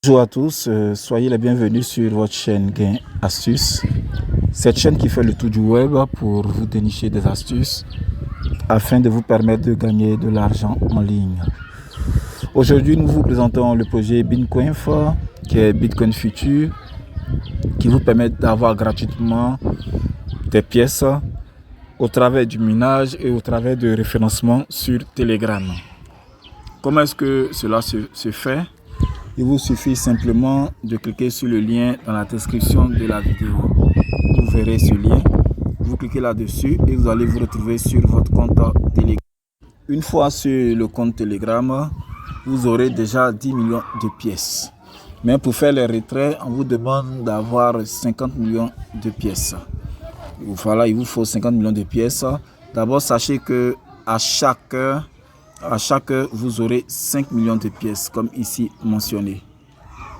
Bonjour à tous, soyez les bienvenus sur votre chaîne Gain Astuces. Cette chaîne qui fait le tour du web pour vous dénicher des astuces afin de vous permettre de gagner de l'argent en ligne. Aujourd'hui, nous vous présentons le projet Bitcoinf, qui est Bitcoin Future, qui vous permet d'avoir gratuitement des pièces au travers du minage et au travers de référencement sur Telegram. Comment est-ce que cela se fait? Il vous suffit simplement de cliquer sur le lien dans la description de la vidéo. Vous verrez ce lien, vous cliquez là-dessus et vous allez vous retrouver sur votre compte Telegram. Une fois sur le compte Telegram, vous aurez déjà 10 millions de pièces. Mais pour faire les retraits, on vous demande d'avoir 50 millions de pièces. Voilà, il vous faut 50 millions de pièces. D'abord, sachez que à chaque heure, vous aurez 5 millions de pièces, comme ici mentionné.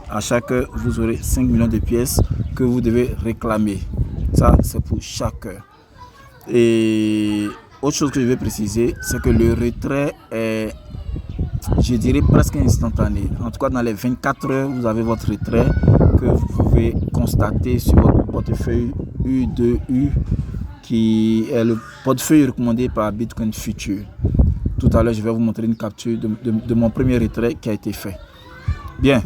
À chaque heure, vous aurez 5 millions de pièces que vous devez réclamer. Ça, c'est pour chaque heure. Et autre chose que je vais préciser, c'est que le retrait est, je dirais, presque instantané. En tout cas, dans les 24 heures, vous avez votre retrait que vous pouvez constater sur votre portefeuille U2U, qui est le portefeuille recommandé par Bitcoin Future. Tout à l'heure, je vais vous montrer une capture de mon premier retrait qui a été fait. Bien.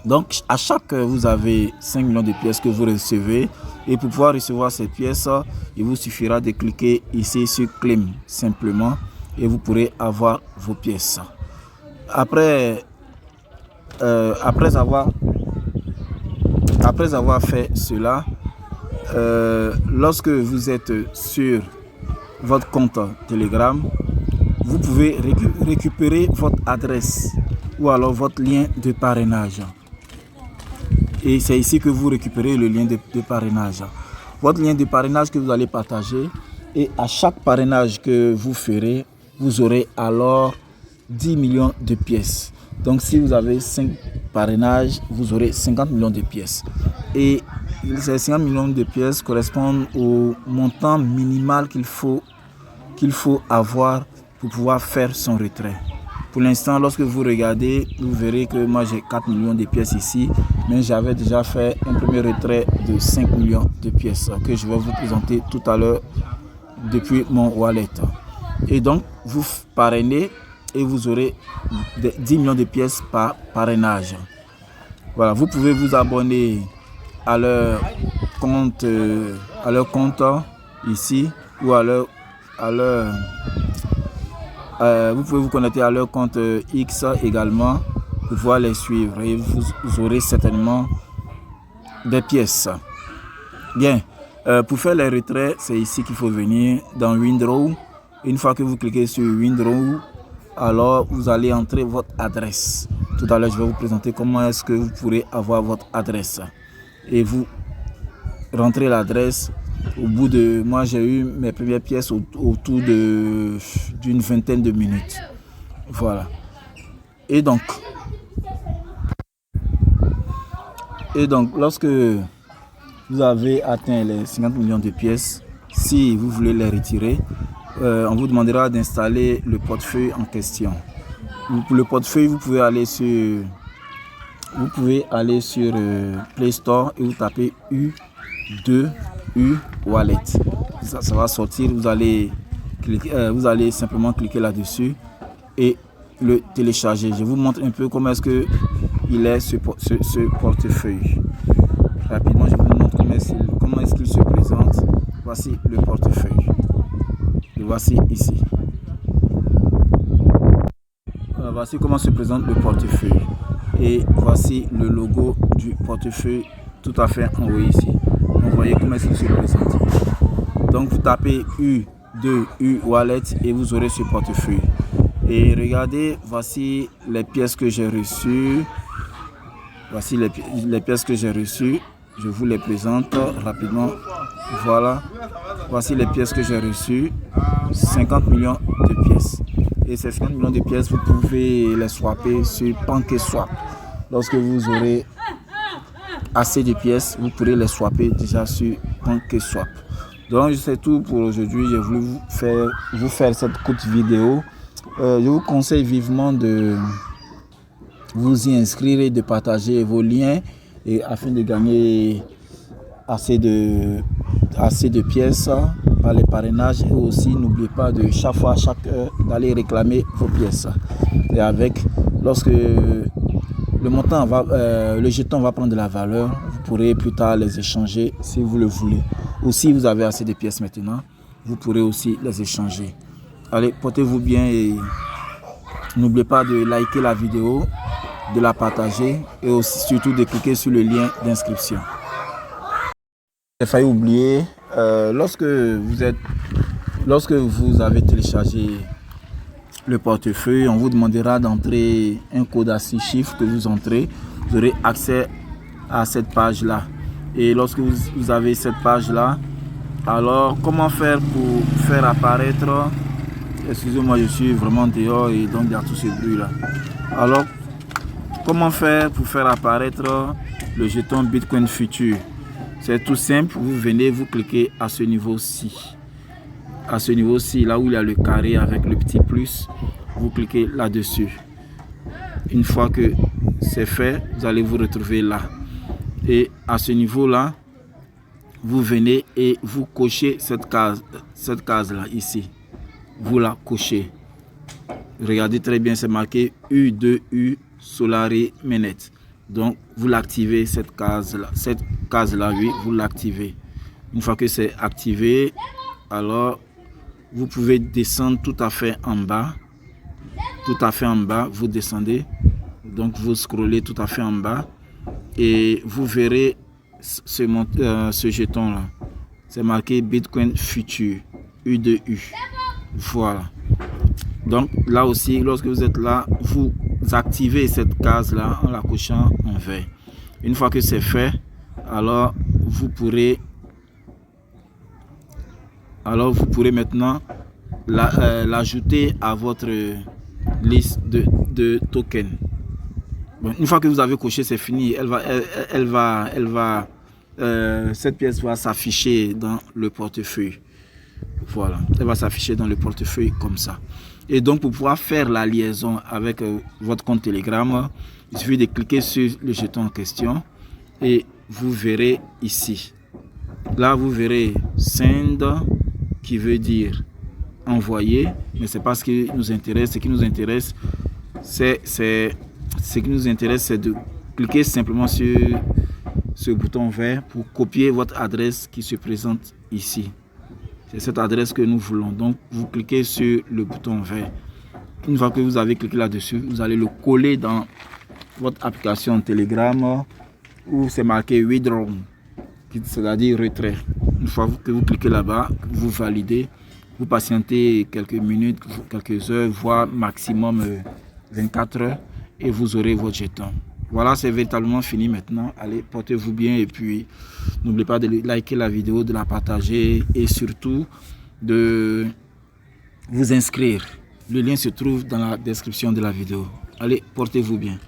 Donc, à chaque heure, vous avez 5 millions de pièces que vous recevez. Et pour pouvoir recevoir ces pièces, il vous suffira de cliquer ici sur Claim simplement. Et vous pourrez avoir vos pièces. Après avoir fait cela, lorsque vous êtes sur votre compte Telegram, vous pouvez récupérer votre adresse ou alors votre lien de parrainage. Et c'est ici que vous récupérez le lien de parrainage. Votre lien de parrainage que vous allez partager. Et à chaque parrainage que vous ferez, vous aurez alors 10 millions de pièces. Donc si vous avez 5 parrainages, vous aurez 50 millions de pièces. Et ces 50 millions de pièces correspondent au montant minimal qu'il faut avoir pour pouvoir faire son retrait. Pour l'instant, lorsque vous regardez, vous verrez que moi j'ai 4 millions de pièces ici, mais j'avais déjà fait un premier retrait de 5 millions de pièces que je vais vous présenter tout à l'heure depuis mon wallet. Et donc, vous parrainez et vous aurez 10 millions de pièces par parrainage. Voilà, vous pouvez vous abonner à leur compte ici ou vous pouvez vous connecter à leur compte X également pour pouvoir les suivre et vous aurez certainement des pièces. Bien, pour faire les retraits, c'est ici qu'il faut venir dans Withdraw. Une fois que vous cliquez sur Withdraw, alors vous allez entrer votre adresse. Tout à l'heure, je vais vous présenter comment est-ce que vous pourrez avoir votre adresse. Et vous rentrez l'adresse. Au bout de, moi j'ai eu mes premières pièces autour d'une vingtaine de minutes. Voilà. Et donc, lorsque vous avez atteint les 50 millions de pièces, si vous voulez les retirer, on vous demandera d'installer le portefeuille en question. Pour le portefeuille, vous pouvez aller sur Play Store et vous tapez U2U Wallet. Ça va sortir, vous allez simplement cliquer là-dessus et le télécharger. Je vous montre un peu comment est-ce que il est ce portefeuille. Rapidement, je vous montre comment est-ce qu'il se présente. Voici le portefeuille. Le voici ici. Voici comment se présente le portefeuille. Et voici le logo du portefeuille tout à fait en haut ici. Donc, vous voyez comment est-ce qu'il se présente. Donc, vous tapez U2U Wallet et vous aurez ce portefeuille. Et regardez, voici les pièces que j'ai reçues. Voici les pièces que j'ai reçues. Je vous les présente rapidement. Voilà. Voici les pièces que j'ai reçues. 50 millions de pièces. Et ces 50 millions de pièces, vous pouvez les swapper sur PancakeSwap. Lorsque vous aurez assez de pièces, vous pourrez les swapper déjà sur PancakeSwap. Donc c'est tout pour aujourd'hui. J'ai voulu vous faire cette courte vidéo. Je vous conseille vivement de vous y inscrire et de partager vos liens et afin de gagner assez de pièces par les parrainages. Et aussi n'oubliez pas de chaque fois, chaque heure, d'aller réclamer vos pièces. Et avec, lorsque le montant le jeton va prendre de la valeur, vous pourrez plus tard les échanger si vous le voulez. Ou si vous avez assez de pièces maintenant, vous pourrez aussi les échanger. Allez, portez-vous bien et n'oubliez pas de liker la vidéo, de la partager et aussi surtout de cliquer sur le lien d'inscription. J'ai failli oublier, lorsque vous avez téléchargé le portefeuille, on vous demandera d'entrer un code à 6 chiffres que vous entrez. Vous aurez accès à cette page-là. Et lorsque vous avez cette page-là, alors comment faire pour faire apparaître... Excusez-moi, je suis vraiment dehors et donc il y a tout ce bruit-là. Alors, comment faire pour faire apparaître le jeton Bitcoin Future? C'est tout simple, vous venez, vous cliquez à ce niveau-ci. À ce niveau-ci, là où il y a le carré avec le petit plus, vous cliquez là-dessus. Une fois que c'est fait, vous allez vous retrouver là. Et à ce niveau-là, vous venez et vous cochez cette case-là, ici. Vous la cochez. Regardez très bien, c'est marqué U2U Solari Mainnet. Donc, vous l'activez, cette case-là, oui, vous l'activez. Une fois que c'est activé, alors, vous pouvez descendre tout à fait en bas. Tout à fait en bas, vous descendez. Donc, vous scrollez tout à fait en bas. Et vous verrez ce jeton-là. C'est marqué Bitcoin Future, U2U. Voilà. Donc, là aussi, lorsque vous êtes là, vous activez cette case-là en la cochant en vert. Une fois que c'est fait, alors vous pourrez maintenant l'ajouter à votre liste de tokens. Bon, une fois que vous avez coché, c'est fini. Cette pièce va s'afficher dans le portefeuille. Voilà, elle va s'afficher dans le portefeuille comme ça. Et donc, pour pouvoir faire la liaison avec votre compte Telegram, il suffit de cliquer sur le jeton en question et vous verrez ici. Là, vous verrez Send, qui veut dire envoyer, mais c'est pas ce qui nous intéresse. Ce qui nous intéresse, c'est de cliquer simplement sur ce bouton vert pour copier votre adresse qui se présente ici. C'est cette adresse que nous voulons. Donc, vous cliquez sur le bouton vert. Une fois que vous avez cliqué là-dessus, vous allez le coller dans votre application Telegram où c'est marqué Withdraw, c'est-à-dire retrait. Une fois que vous cliquez là-bas, vous validez, vous patientez quelques minutes, quelques heures, voire maximum 24 heures et vous aurez votre jeton. Voilà, c'est véritablement fini maintenant. Allez, portez-vous bien et puis n'oubliez pas de liker la vidéo, de la partager et surtout de vous inscrire. Le lien se trouve dans la description de la vidéo. Allez, portez-vous bien.